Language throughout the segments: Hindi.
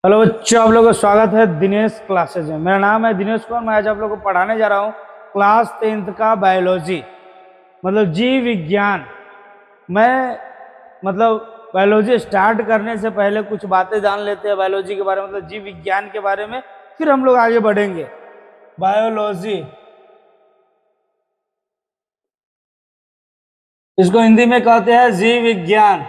हेलो बच्चों, आप लोगों का स्वागत है दिनेश क्लासेज में। मेरा नाम है दिनेश कुमार। मैं आज आप लोगों को पढ़ाने जा रहा हूँ क्लास 10th का बायोलॉजी, मतलब जीव विज्ञान। मैं मतलब बायोलॉजी स्टार्ट करने से पहले कुछ बातें जान लेते हैं बायोलॉजी के बारे में, मतलब जीव विज्ञान के बारे में, फिर हम लोग आगे बढ़ेंगे। बायोलॉजी, इसको हिंदी में कहते हैं जीव विज्ञान।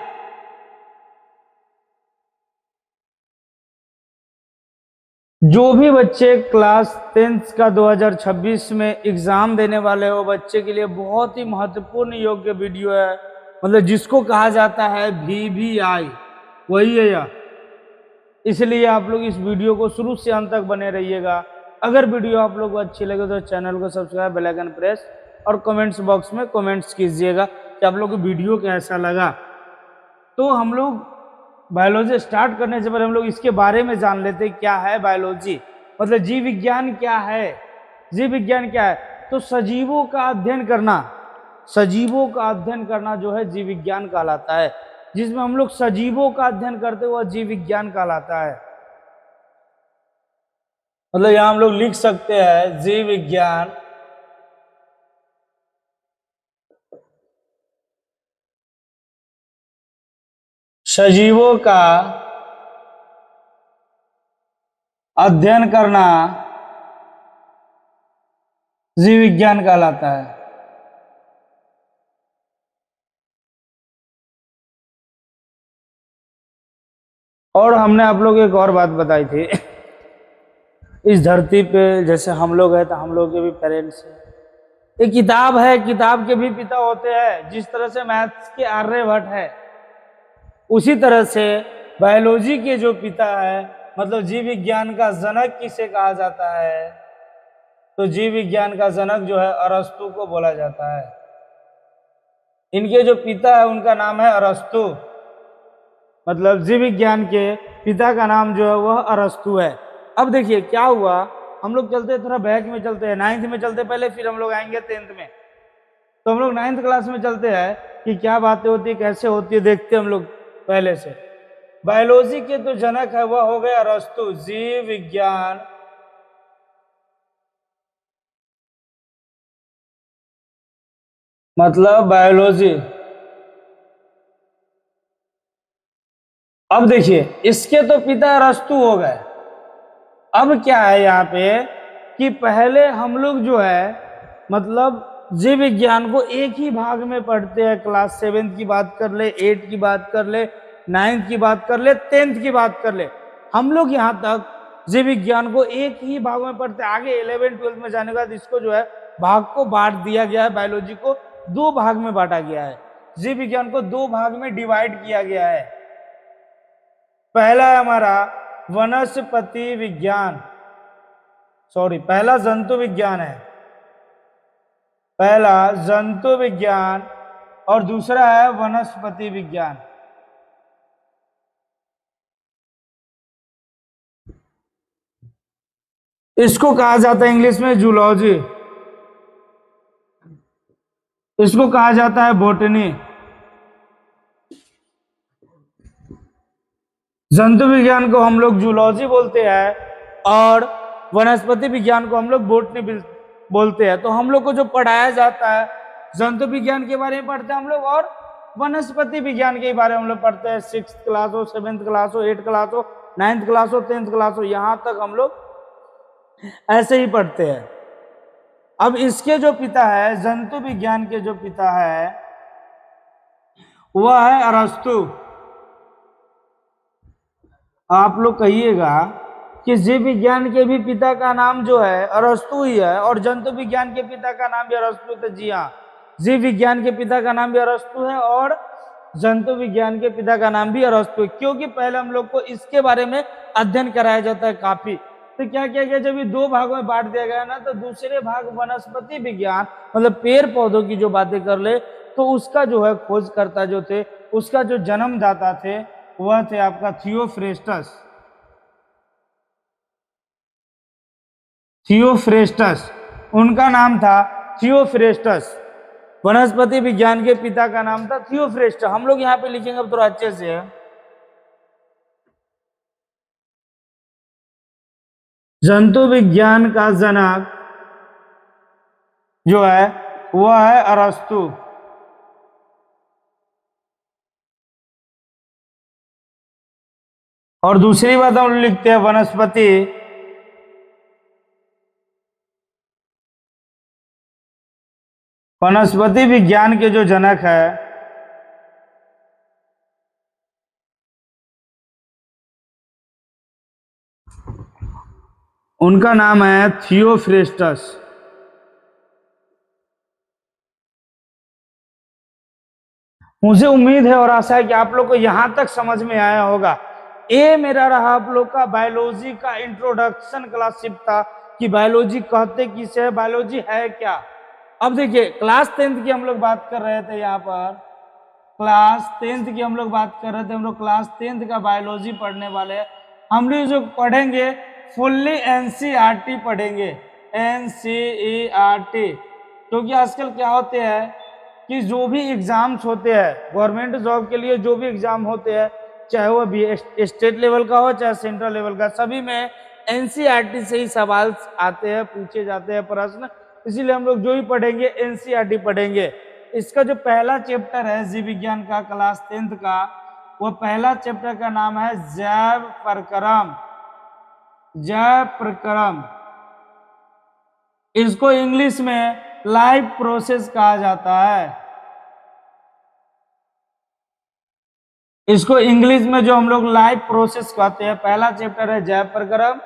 जो भी बच्चे क्लास 10th का 2026 में एग्जाम देने वाले हो, बच्चे के लिए बहुत ही महत्वपूर्ण योग्य वीडियो है, मतलब जिसको कहा जाता है VVI, वही है यह। इसलिए आप लोग इस वीडियो को शुरू से अंत तक बने रहिएगा। अगर वीडियो आप लोग को अच्छी लगे तो चैनल को सब्सक्राइब, बेल आइकन प्रेस और कमेंट्स बॉक्स में कमेंट्स कीजिएगा कि आप लोग को वीडियो कैसा लगा। तो हम लोग बायोलॉजी स्टार्ट करने से पहले हम लोग इसके बारे में जान लेते हैं क्या है बायोलॉजी, मतलब जीव विज्ञान क्या है। जीव विज्ञान क्या है? तो सजीवों का अध्ययन करना, सजीवों का अध्ययन करना जो है जीव विज्ञान कहलाता है। जिसमें हम लोग सजीवों का अध्ययन करते हुए जीव विज्ञान कहलाता है। मतलब यहां हम लोग लिख सकते हैं जीव विज्ञान सजीवों का अध्ययन करना जीव विज्ञान कहलाता है। और हमने आप लोग एक और बात बताई थी, इस धरती पे जैसे हम लोग हैं तो हम लोग के भी पेरेंट्स हैं। एक किताब है, किताब के भी पिता होते हैं। जिस तरह से मैथ्स के आर्यभट्ट है, उसी तरह से बायोलॉजी के जो पिता है, मतलब जीव विज्ञान का जनक किसे कहा जाता है? तो जीव विज्ञान का जनक जो है अरस्तु को बोला जाता है। इनके जो पिता है उनका नाम है अरस्तु, मतलब जीव विज्ञान के पिता का नाम जो है वह अरस्तु है। अब देखिए क्या हुआ, हम लोग चलते हैं थोड़ा बैक में, चलते हैं 9th में चलते पहले, फिर हम लोग आएंगे 10th में। तो हम लोग 9th क्लास में चलते हैं कि क्या बातें होती है, कैसे होती है, देखते हैं हम लोग पहले से। बायोलॉजी के जो जनक है वह हो गए अरस्तु। जीव विज्ञान मतलब बायोलॉजी। अब देखिए इसके तो पिता अरस्तु हो गए। अब क्या है यहाँ पे कि पहले हम लोग जो है मतलब जीव विज्ञान को एक ही भाग में पढ़ते हैं। क्लास 7th की बात कर ले, 8 की बात कर ले, 9th की बात कर ले, 10th की बात कर ले, हम लोग यहाँ तक जीव विज्ञान को एक ही भाग में पढ़ते हैं। आगे 11th 12th में जाने के बाद इसको जो है भाग को बांट दिया गया है। बायोलॉजी को दो भाग में बांटा गया है, जीव विज्ञान को दो भाग में डिवाइड किया गया है। पहला है हमारा वनस्पति विज्ञान, सॉरी पहला जंतु विज्ञान है, पहला जंतु विज्ञान, और दूसरा है वनस्पति विज्ञान। इसको कहा जाता है इंग्लिश में जूलॉजी, इसको कहा जाता है बॉटनी। जंतु विज्ञान को हम लोग जूलॉजी बोलते हैं और वनस्पति विज्ञान को हम लोग बॉटनी बोलते हैं। तो हम लोग को जो पढ़ाया जाता है, जंतु विज्ञान के बारे में पढ़ते हैं हम लोग, और वनस्पति विज्ञान के बारे में हम लोग पढ़ते हैं। 6th क्लास हो, 7th क्लास हो, 8th क्लास हो, 9th क्लास हो, 10th क्लास हो, यहां तक हम लोग ऐसे ही पढ़ते हैं। अब इसके जो पिता है, जंतु विज्ञान के जो पिता है वह है अरस्तु। आप लोग कहिएगा कि जीव विज्ञान के भी पिता का नाम जो है अरस्तु ही है, और जंतु विज्ञान के पिता का नाम भी अरस्तु है। जी हाँ, जीव विज्ञान के पिता का नाम भी अरस्तु है और जंतु विज्ञान के पिता का नाम भी अरस्तु है, क्योंकि पहले हम लोग को इसके बारे में अध्ययन कराया जाता है काफी। तो क्या किया गया, जब ये दो भागों में बांट दिया गया ना, तो दूसरे भाग वनस्पति विज्ञान मतलब पेड़ पौधों की जो बातें कर ले, तो उसका जो है खोजकर्ता जो थे, उसका जो जन्मदाता थे वह थे आपका थियोफ्रेस्टस। थियोफ्रेस्टस उनका नाम था, थियोफ्रेस्टस। वनस्पति विज्ञान के पिता का नाम था थियोफ्रेस्टस। हम लोग यहाँ पे लिखेंगे अब थोड़ा अच्छे से। जंतु विज्ञान का जनक जो है वह है अरस्तु। और दूसरी बात हम लिखते हैं वनस्पति विज्ञान के जो जनक है उनका नाम है थियोफ्रेस्टस। मुझे उम्मीद है और आशा है कि आप लोग को यहां तक समझ में आया होगा। ये मेरा रहा आप लोग का बायोलॉजी का इंट्रोडक्शन क्लासशिप था कि बायोलॉजी कहते किसे है, बायोलॉजी है क्या। अब देखिए क्लास 10th की हम लोग बात कर रहे थे, यहाँ पर क्लास 10th की हम लोग बात कर रहे थे। हम लोग क्लास 10th का बायोलॉजी पढ़ने वाले हैं। हम लोग जो पढ़ेंगे फुल्ली एनसीईआरटी पढ़ेंगे, एनसीईआरटी। क्योंकि आजकल क्या होते हैं कि जो भी एग्जाम्स होते हैं गवर्नमेंट जॉब के लिए, जो भी एग्जाम होते हैं चाहे वो भी स्टेट लेवल का हो चाहे सेंट्रल लेवल का, सभी में एनसीईआरटी से ही सवाल आते हैं, पूछे जाते हैं प्रश्न। इसीलिए हम लोग जो ही पढ़ेंगे एनसीईआरटी पढ़ेंगे। इसका जो पहला चैप्टर है जीव विज्ञान का क्लास 10th का, वो पहला चैप्टर का नाम है जैव प्रक्रम। जैव प्रक्रम, इसको इंग्लिश में लाइफ प्रोसेस कहा जाता है। इसको इंग्लिश में जो हम लोग लाइफ प्रोसेस कहते हैं, पहला चैप्टर है जैव प्रक्रम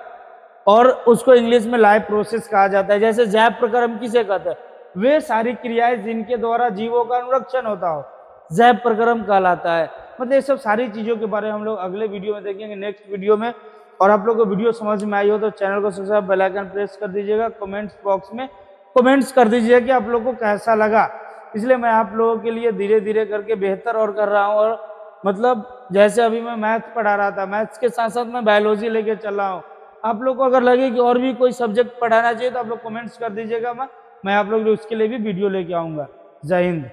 और उसको इंग्लिश में लाइफ प्रोसेस कहा जाता है। जैसे जैव प्रक्रम किसे कहते हैं, वे सारी क्रियाएं जिनके द्वारा जीवों का अनुरक्षण होता हो, जैव प्रक्रम कहलाता है। मतलब ये सब सारी चीजों के बारे में हम लोग अगले वीडियो में देखेंगे, नेक्स्ट वीडियो में। और आप लोग को वीडियो समझ में आई हो तो चैनल को सब्सक्राइब, बेल आइकन प्रेस कर दीजिएगा। कमेंट्स बॉक्स में कमेंट्स कर दीजिएगा कि आप लोग को कैसा लगा। इसलिए मैं आप लोगों के लिए धीरे धीरे करके बेहतर और कर रहा हूँ। और मतलब जैसे अभी मैं मैथ पढ़ा रहा था, मैथ्स के साथ साथ मैं बायोलॉजी लेके चल रहा हूँ। आप लोग को अगर लगे कि और भी कोई सब्जेक्ट पढ़ाना चाहिए तो आप लोग कमेंट्स कर दीजिएगा, मैं आप लोग उसके लिए भी वीडियो लेके आऊँगा। जय हिंद।